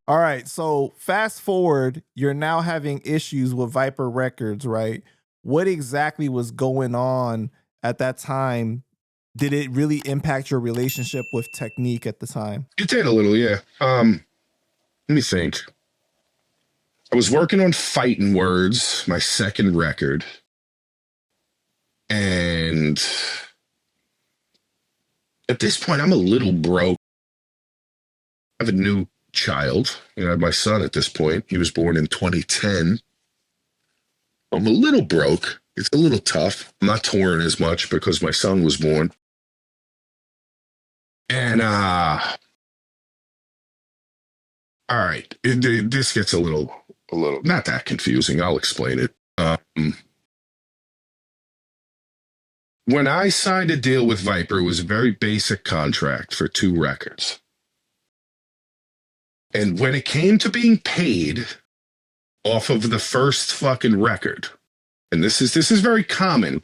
All right, so fast forward, you're now having issues with Viper Records, right? What exactly was going on at that time? Did it really impact your relationship with Technique at the time? It did a little, yeah. Let me think. I was working on Fighting Words, my second record, and at this point, I'm a little broke. I have a new child. You know, I have my son at this point. He was born in 2010. I'm a little broke. It's a little tough. I'm not touring as much because my son was born. And, all right, this gets a little, not that confusing. I'll explain it. When I signed a deal with Viper, it was a very basic contract for 2 records. And when it came to being paid off of the first fucking record, and this is very common,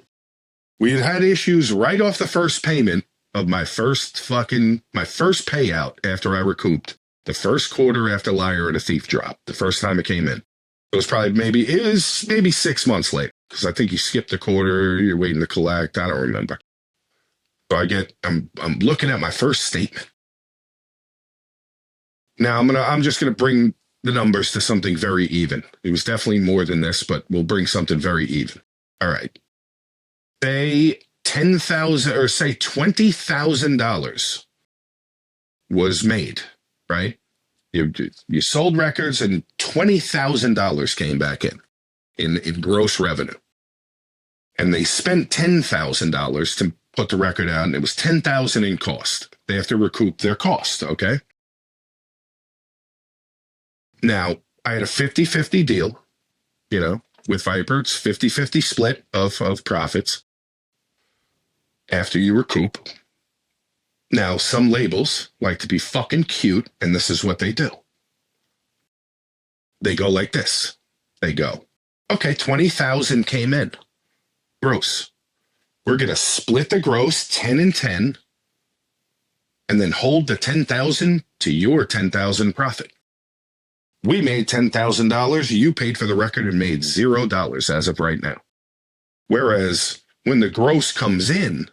we had issues right off the first payment of my first payout after I recouped, the first quarter after Liar and a Thief dropped, the first time it came in. It was maybe 6 months late, because I think you skipped a quarter, you're waiting to collect, I don't remember. So I'm looking at my first statement. Now I'm just gonna bring the numbers to something very even. It was definitely more than this, but we'll bring something very even. All right. Say $10,000 or say $20,000 was made, right? You sold records and $20,000 came back in gross revenue. And they spent $10,000 to put the record out, and it was $10,000 in cost. They have to recoup their cost, okay? Now, I had a 50-50 deal, you know, with Viper. It's 50-50 split of profits after you recoup. Now, some labels like to be fucking cute, and this is what they do. They go like this. They go, okay, 20,000 came in. Gross. We're going to split the gross 10 and 10, and then hold the 10,000 to your 10,000 profit. We made $10,000. You paid for the record and made $0 as of right now. Whereas when the gross comes in,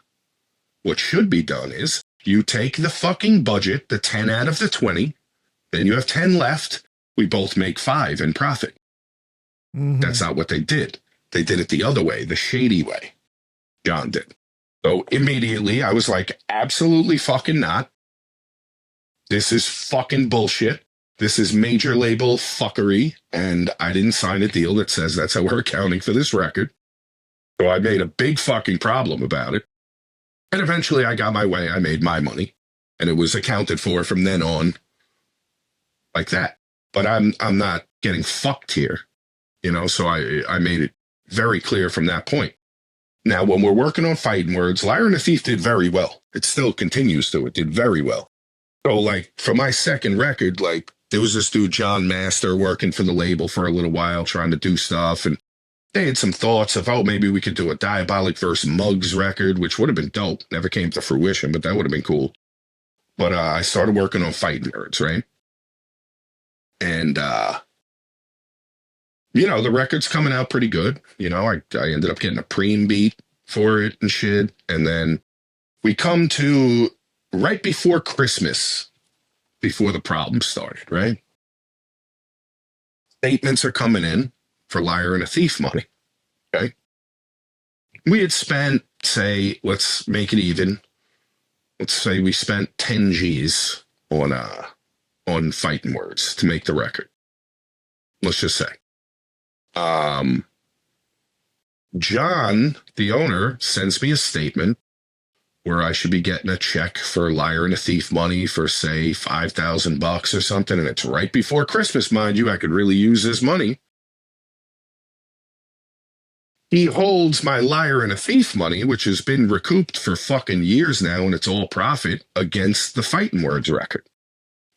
what should be done is you take the fucking budget, the 10 out of the 20, then you have 10 left. We both make 5 in profit. Mm-hmm. That's not what they did. They did it the other way, the shady way. John did. So immediately I was like, absolutely fucking not. This is fucking bullshit. This is major label fuckery, and I didn't sign a deal that says that's how we're accounting for this record. So I made a big fucking problem about it. And eventually I got my way. I made my money, and it was accounted for from then on like that. But I'm not getting fucked here, you know, so I made it very clear from that point. Now, when we're working on Fighting Words, Liar and the Thief did very well. It still continues to. It did very well. So, like, for my second record, like, there was this dude, John Master, working for the label for a little while, trying to do stuff. And they had some thoughts of, oh, maybe we could do a Diabolic versus Muggs record, which would have been dope. Never came to fruition, but that would have been cool. But I started working on Fighting Words, right? And, you know, the record's coming out pretty good. You know, I ended up getting a preem beat for it and shit. And then we come to right before Christmas, before the problem started, right? Statements are coming in for Liar and a Thief money, okay? We had spent, say, let's make it even. Let's say we spent 10 G's on Fighting Words to make the record. Let's just say. John, the owner, sends me a statement where I should be getting a check for Liar and a Thief money for, say, $5,000 or something, and it's right before Christmas, mind you. I could really use this money. He holds my Liar and a Thief money, which has been recouped for fucking years now, and it's all profit, against the Fighting Words record.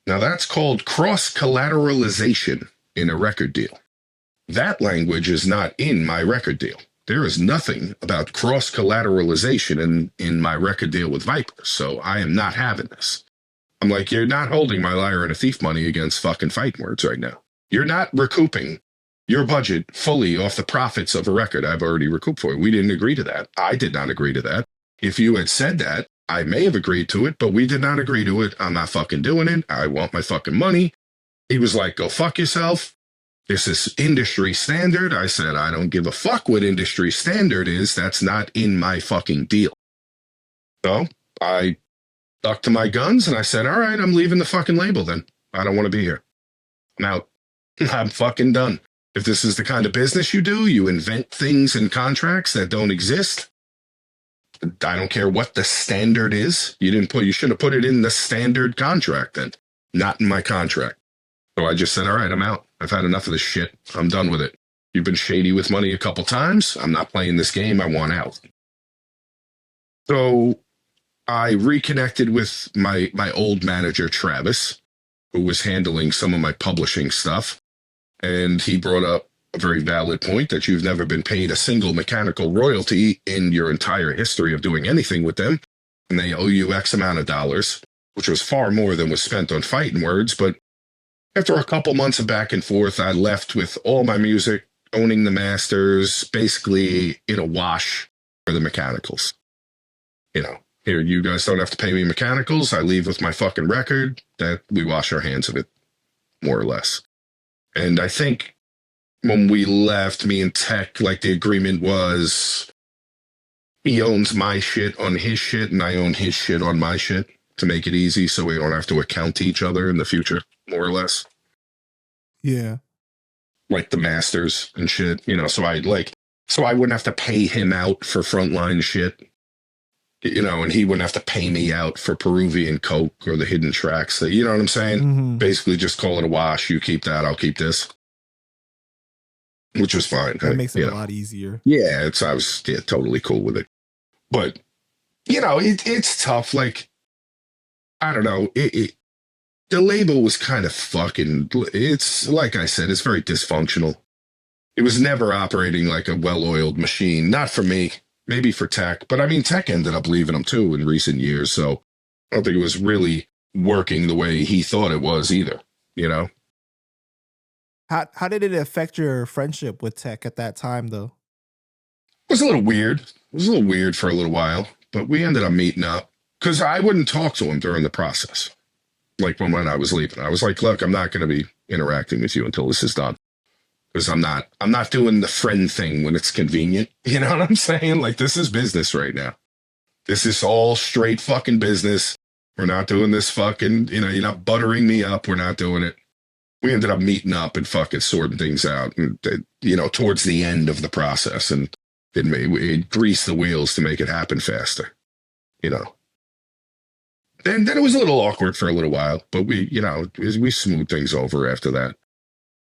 Now, that's called cross-collateralization in a record deal. That language is not in my record deal. There is nothing about cross-collateralization in my record deal with Viper, so I am not having this. I'm like, you're not holding my Liar and a Thief money against fucking fighting words right now. You're not recouping your budget fully off the profits of a record I've already recouped for you. We didn't agree to that. I did not agree to that. If you had said that, I may have agreed to it, but we did not agree to it. I'm not fucking doing it. I want my fucking money. He was like, go fuck yourself. This is industry standard. I said, I don't give a fuck what industry standard is. That's not in my fucking deal. So I stuck to my guns and I said, all right, I'm leaving the fucking label then. I don't want to be here. I'm out. I'm fucking done. If this is the kind of business you do, you invent things in contracts that don't exist. I don't care what the standard is. You should have put it in the standard contract then, not in my contract. So I just said, all right, I'm out. I've had enough of this shit. I'm done with it. You've been shady with money a couple times. I'm not playing this game. I want out. So I reconnected with my old manager, Travis, who was handling some of my publishing stuff. And he brought up a very valid point that you've never been paid a single mechanical royalty in your entire history of doing anything with them. And they owe you X amount of dollars, which was far more than was spent on fighting words. But after a couple months of back and forth, I left with all my music, owning the masters, basically in a wash for the mechanicals. You know, here, you guys don't have to pay me mechanicals. I leave with my fucking record that we wash our hands of it, more or less. And I think when we left, me and Tech, like the agreement was he owns my shit on his shit and I own his shit on my shit to make it easy so we don't have to account to each other in the future, more or less. Yeah. Like the masters and shit, you know, so I wouldn't have to pay him out for frontline shit, you know, and he wouldn't have to pay me out for Peruvian Coke or the hidden tracks. You know what I'm saying? Mm-hmm. Basically just call it a wash. You keep that, I'll keep this. Which was fine. That makes it a lot easier. Yeah, I was totally cool with it. But, you know, it's tough. Like, I don't know. The label was kind of fucking, it's like I said, it's very dysfunctional. It was never operating like a well-oiled machine. Not for me, maybe for Tech. But I mean, Tech ended up leaving them too in recent years. So I don't think it was really working the way he thought it was either, you know? How did it affect your friendship with Tech at that time, though? It was a little weird. It was a little weird for a little while, but we ended up meeting up because I wouldn't talk to him during the process. Like when I was leaving, I was like, look, I'm not going to be interacting with you until this is done. Because I'm not doing the friend thing when it's convenient. You know what I'm saying? Like, this is business right now. This is all straight fucking business. We're not doing this fucking, you know, you're not buttering me up. We're not doing it. We ended up meeting up and fucking sorting things out, and you know, towards the end of the process, and it greased the wheels to make it happen faster, you know. Then it was a little awkward for a little while, but we smoothed things over after that.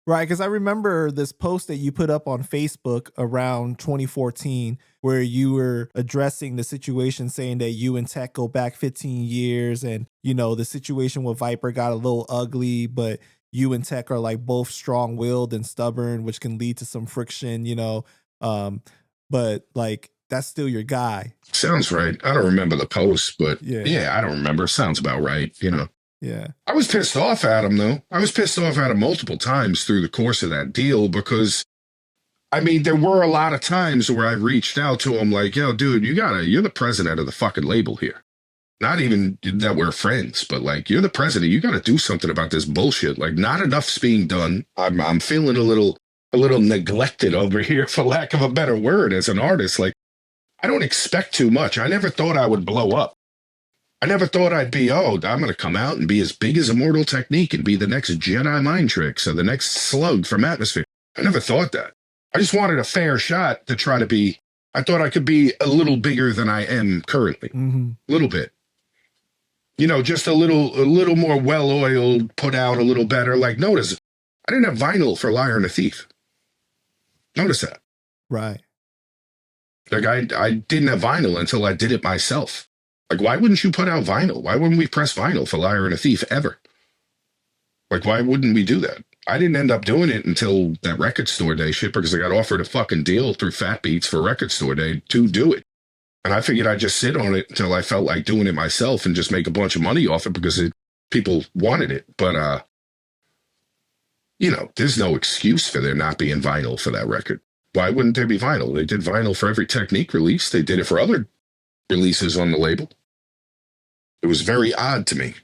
Right, because I remember this post that you put up on Facebook around 2014 where you were addressing the situation, saying that you and Tech go back 15 years and, you know, the situation with Viper got a little ugly, but you and Tech are like both strong-willed and stubborn, which can lead to some friction, you know, but like that's still your guy. Sounds right. I don't remember the post, but yeah, I don't remember. Sounds about right, you know. Yeah. I was pissed off at him, though. I was pissed off at him multiple times through the course of that deal because, I mean, there were a lot of times where I reached out to him like, yo, dude, you're the president of the fucking label here. Not even that we're friends, but like, you're the president. You got to do something about this bullshit. Like, not enough's being done. I'm feeling a little neglected over here, for lack of a better word, as an artist. Like, I don't expect too much. I never thought I would blow up. I never thought I'd be, I'm going to come out and be as big as Immortal Technique and be the next Jedi Mind Tricks or the next Slug from Atmosphere. I never thought that. I just wanted a fair shot to try to be, I thought I could be a little bigger than I am currently. Mm-hmm. A little bit. You know, just a little more well-oiled, put out a little better. Like, notice, I didn't have vinyl for Liar and a Thief. Notice that. Right. Like, I didn't have vinyl until I did it myself. Like, why wouldn't you put out vinyl? Why wouldn't we press vinyl for Liar and a Thief ever? Like, why wouldn't we do that? I didn't end up doing it until that record store day shit because I got offered a fucking deal through Fat Beats for record store day to do it. And I figured I'd just sit on it until I felt like doing it myself and just make a bunch of money off it because people wanted it. But, you know, there's no excuse for there not being vinyl for that record. Why wouldn't there be vinyl? They did vinyl for every Technique release. They did it for other releases on the label. It was very odd to me.